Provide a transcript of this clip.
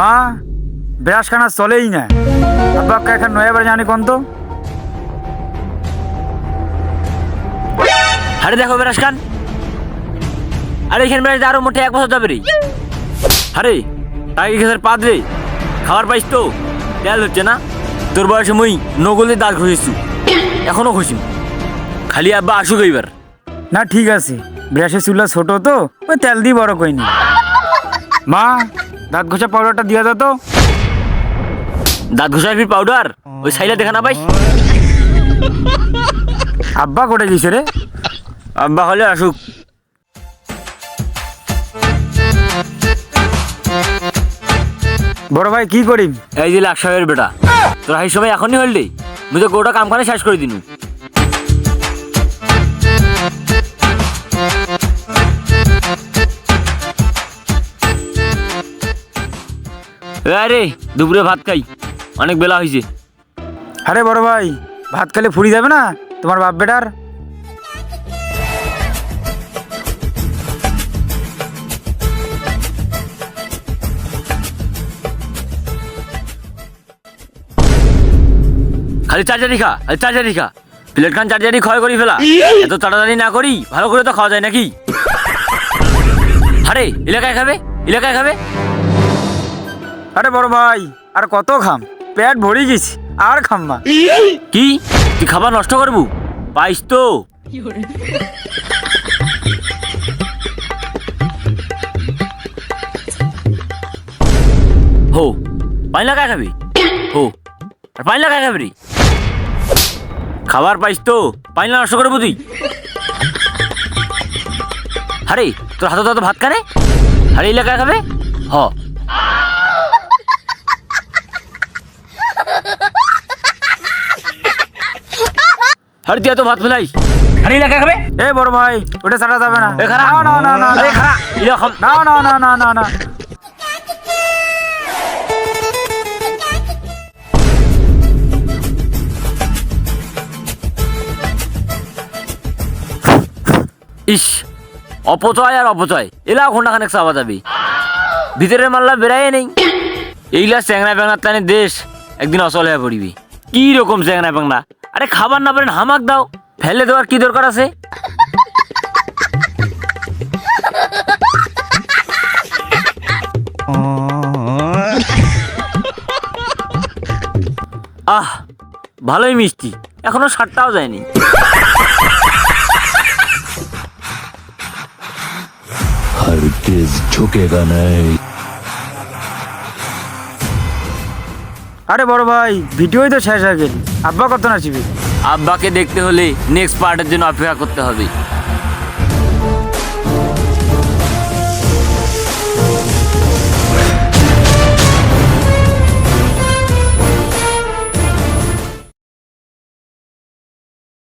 মা ব্রাশ খানা চলেই না। আব্বাকে এখন নয়াবার জানি কোন তো। আরে দেখো ব্রাশ খান, আরে এখানে ব্রাশ আরো মোটে 1 বছর যাবে রে। আরে টাকি খেসার পাদ রে, খাবার পাইস তো? তেল হচ্ছে না, তোর বয়সে মুই নগলে দাঁত ঘষেছু, এখনো ঘষিম। খালি আব্বা আসুক এইবার। না ঠিক আছে, ব্রাশের চুলা ছোট তো, ওই তেল দিয়ে বড় কইনি। মা দাঁত ঘষা পাউডারটা দিয়া দাও তো। দাঁত ঘষার ফির পাউডার ওই সাইলা দেখা না পাইস? আব্বা কোটে গেছে রে? আব্বা হলে আসুক। বড় ভাই কি করিম? এই যে লাখ সাহেবের বেটা, তোর হাই সময় এখনই হলডে, মুই তো গোটা কামখানে শেষ করে দিনু। আরে দুপুরে ভাত খাই, অনেক বেলা হয়েছে। আরে বড় ভাই ভাত খেলে ফুরি যাবে না তোমার বাপ বেটার? খালি চার্জারি খা, খালি চার্জারি খা, প্লেট খান চার্জারি ক্ষয় করি ফেলা। এত তাড়াতাড়ি না করি ভালো করে তো খাওয়া যায় নাকি? আরে এলাকায় খাবে, এলাকায় খাবে। আরে বড় ভাই আর কত খাম, পেট ভরে গেছি আর খাম্মা। কি তুই খাবার নষ্ট করবু? পাইস তো। হো পানি লাগায় খাবি? হো আর পানি লাগায় খাবি? খাবার পাইস তো, পানি নষ্ট করবো তুই? আরে তোর হাতে তো ভাত খানে, আরে এলাকায় খাবে। হ আরে তুই এত ভাত ফেলাইস, আরে এলাকায় খাবে। এ বড় ভাই ওটা ছাড়া যাবে না। এ খারা, না না না আরে খারা ইলা খাম। না না না না না না। ইস অপচয় আর অপচয়, এলা ঘন্টাখানেক চাওয়া যাবে, ভিতরের মাল্লা বেড়াই নেই। এইগুলা চ্যাংরা প্যাংরা টানে দেশ একদিন অচল হয়ে পড়িবি। কি রকম চ্যাংরা প্যাংরা, আরে খাবার না পারেন হামাক দাও, ফেলে দেওয়ার কি দরকার আছে? আহ ভালোই মিষ্টি, এখনো 7টাও যায়নি। हरगिज झुकेगा नहीं। আরে বড় ভাই ভিডিওই তো শেষ হয়ে গেল, আব্বা কত নাচিবি? আব্বাকে দেখতে হলে নেক্সট পার্টের জন্য অপেক্ষা করতে হবে।